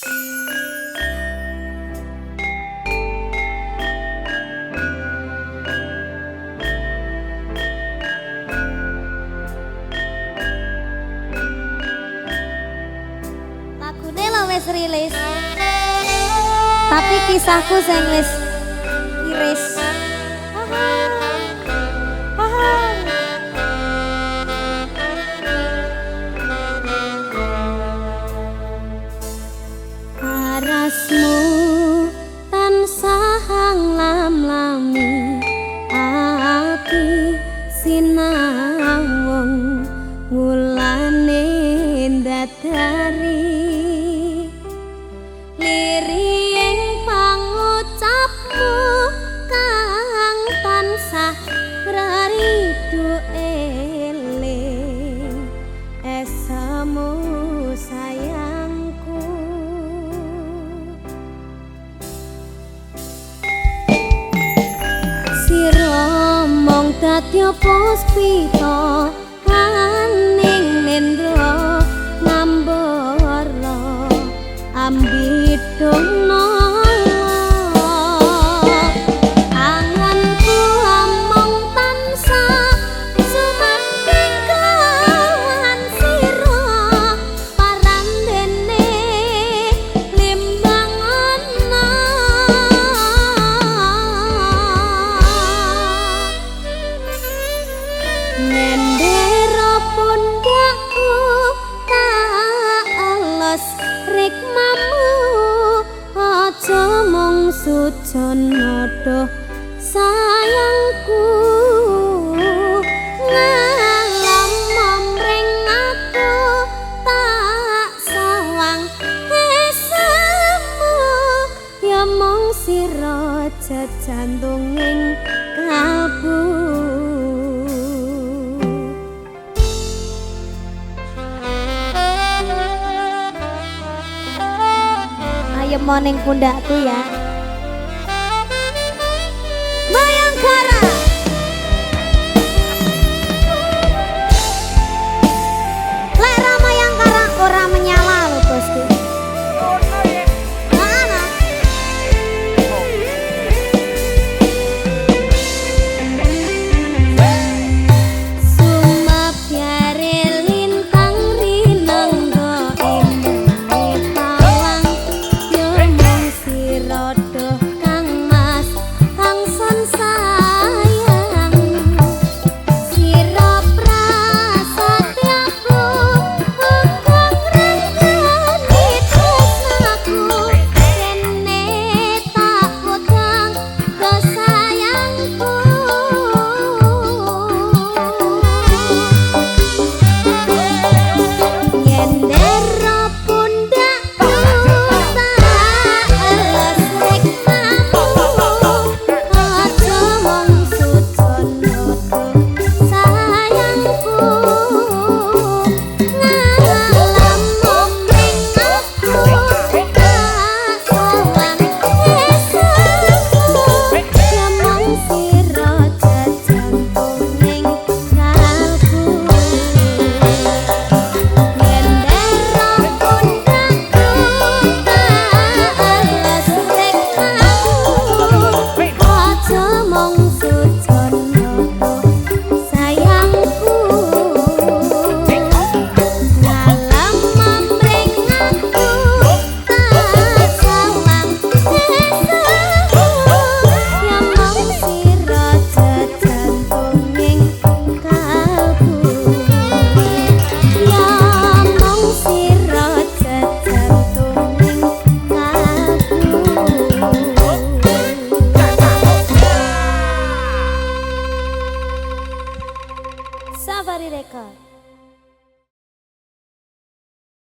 Lagune lo wis rilis. Tapi kisahku sing wis iris. Parasmu tansah nglam-lami ati sinawung wulane ndadari lirih pangucapmu kang tansah raridu eling esamu sayangku sira mong dadi puspita aning nendra ngambara ambidana anganku among tansah sumangking kawan sira parandene limbang ana nendera pundakku tak alas rikmamu aja mung sujono doh sayangku ngalam momring aku tak sawang esamu ya mung sira jajantunging kalbu. Ayo moning pundakku ya.